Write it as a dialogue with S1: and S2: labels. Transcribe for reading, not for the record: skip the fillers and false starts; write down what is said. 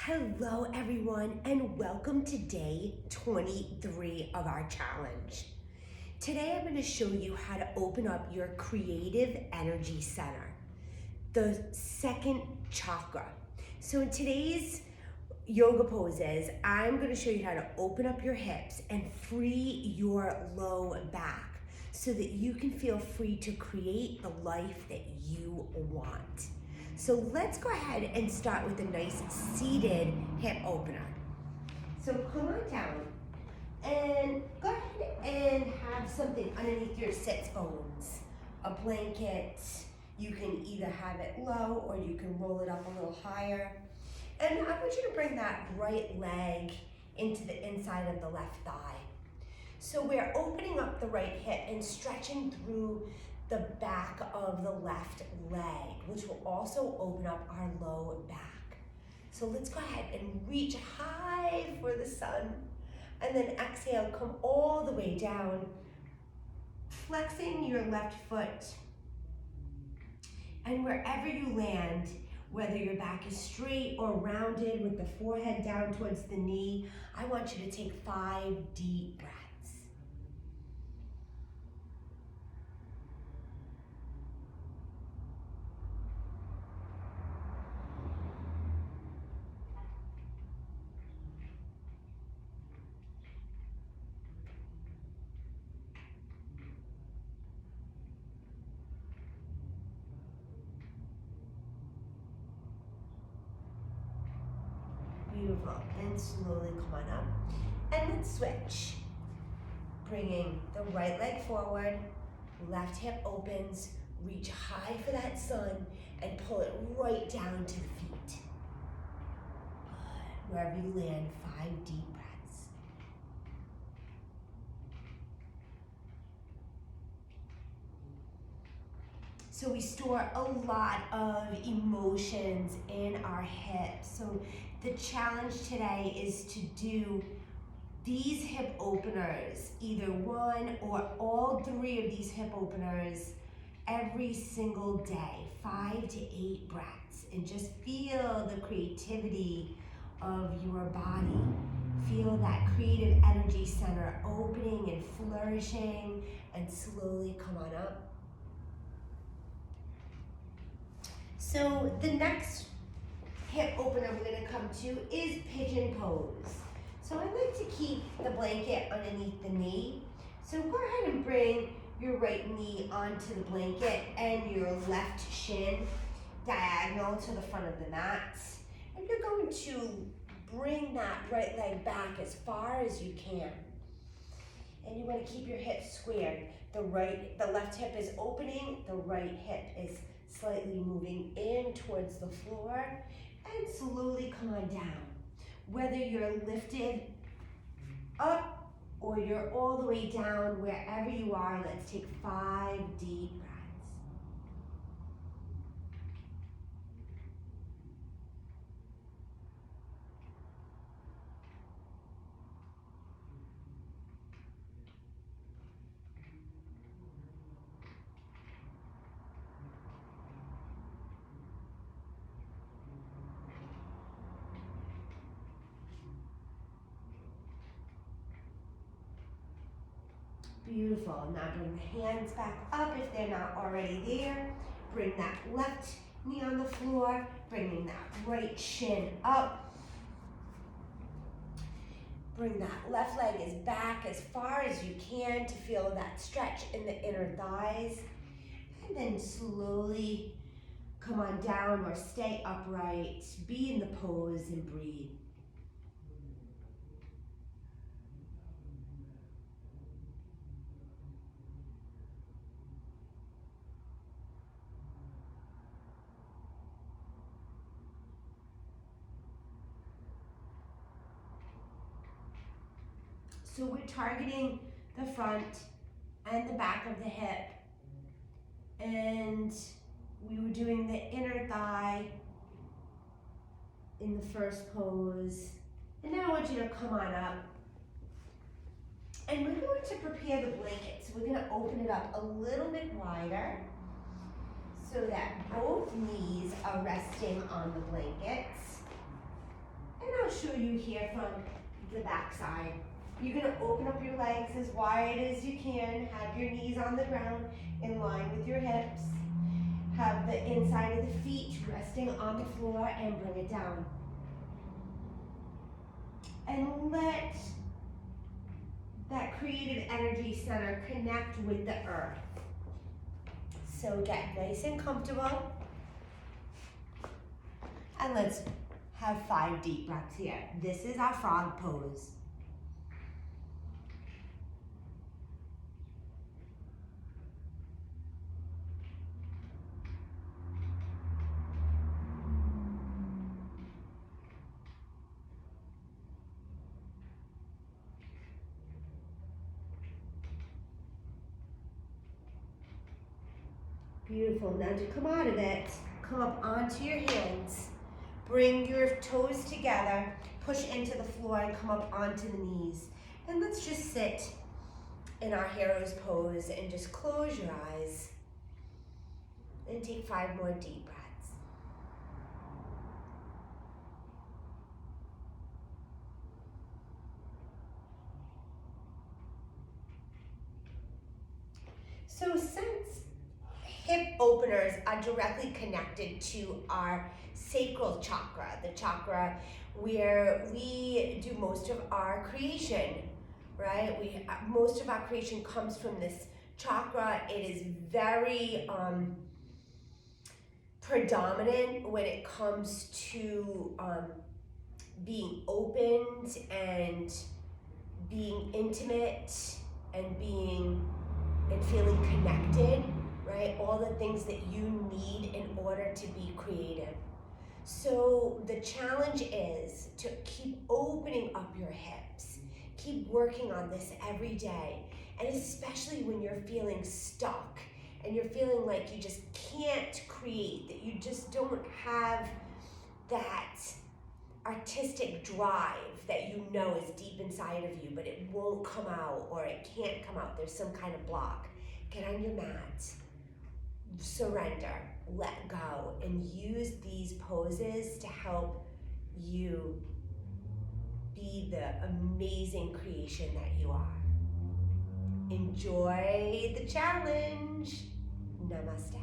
S1: Hello everyone and welcome to day 23 of our challenge. Today I'm going to show you how to open up your creative energy center, the second chakra. So in today's yoga poses, I'm going to show you how to open up your hips and free your low back so that you can feel free to create the life that you want. So let's go ahead and start with a nice seated hip opener. So come on down and go ahead and have something underneath your sits bones. A blanket, you can either have it low or you can roll it up a little higher. And I want you to bring that right leg into the inside of the left thigh. So we're opening up the right hip and stretching through the back of the left leg, which will also open up our low back. So let's go ahead and reach high for the sun, and then exhale, come all the way down, flexing your left foot. And wherever you land, whether your back is straight or rounded with the forehead down towards the knee, I want you to take 5 deep breaths. Beautiful, and slowly come on up. And let's switch. Bringing the right leg forward, left hip opens, reach high for that sun, and pull it right down to the feet. Good. Wherever you land, 5 deep breaths. So we store a lot of emotions in our hips. So the challenge today is to do these hip openers, either one or all 3 of these hip openers every single day, 5 to 8 breaths, and just feel the creativity of your body. Feel that creative energy center opening and flourishing, and slowly come on up. So the next hip opener we're going to come to is pigeon pose. So I like to keep the blanket underneath the knee. So go ahead and bring your right knee onto the blanket and your left shin diagonal to the front of the mat. And you're going to bring that right leg back as far as you can. And you want to keep your hips squared. The left hip is opening, the right hip is slightly moving in towards the floor, and slowly come on down. Whether you're lifted up or you're all the way down, wherever you are, let's take 5 deep breaths. Beautiful. Now bring the hands back up if they're not already there. Bring that left knee on the floor, bringing that right shin up. Bring that left leg as back as far as you can to feel that stretch in the inner thighs. And then slowly come on down or stay upright. Be in the pose and breathe. So we're targeting the front and the back of the hip. And we were doing the inner thigh in the first pose. And now I want you to come on up. And we're going to prepare the blanket. So we're going to open it up a little bit wider so that both knees are resting on the blankets. show you here from the back side. You're gonna open up your legs as wide as you can. Have your knees on the ground in line with your hips. Have the inside of the feet resting on the floor and bring it down. And let that creative energy center connect with the earth. So get nice and comfortable. And let's have 5 deep breaths here. This is our frog pose. Beautiful. Now to come out of it, come up onto your hands. Bring your toes together, push into the floor and come up onto the knees. And let's just sit in our hero's pose and just close your eyes and take 5 more deep breaths. So since hip openers are directly connected to our sacral chakra, the chakra where we do most of our creation, right? Most of our creation comes from this chakra. It is very predominant when it comes to being opened and being intimate and feeling connected, right? All the things that you need in order to be creative. So the challenge is to keep opening up your hips. Keep working on this every day. And especially when you're feeling stuck and you're feeling like you just can't create, that you just don't have that artistic drive that you know is deep inside of you, but it won't come out or it can't come out. There's some kind of block. Get on your mat, surrender, let go, and use these poses to help you be the amazing creation that you are. Enjoy the challenge. Namaste.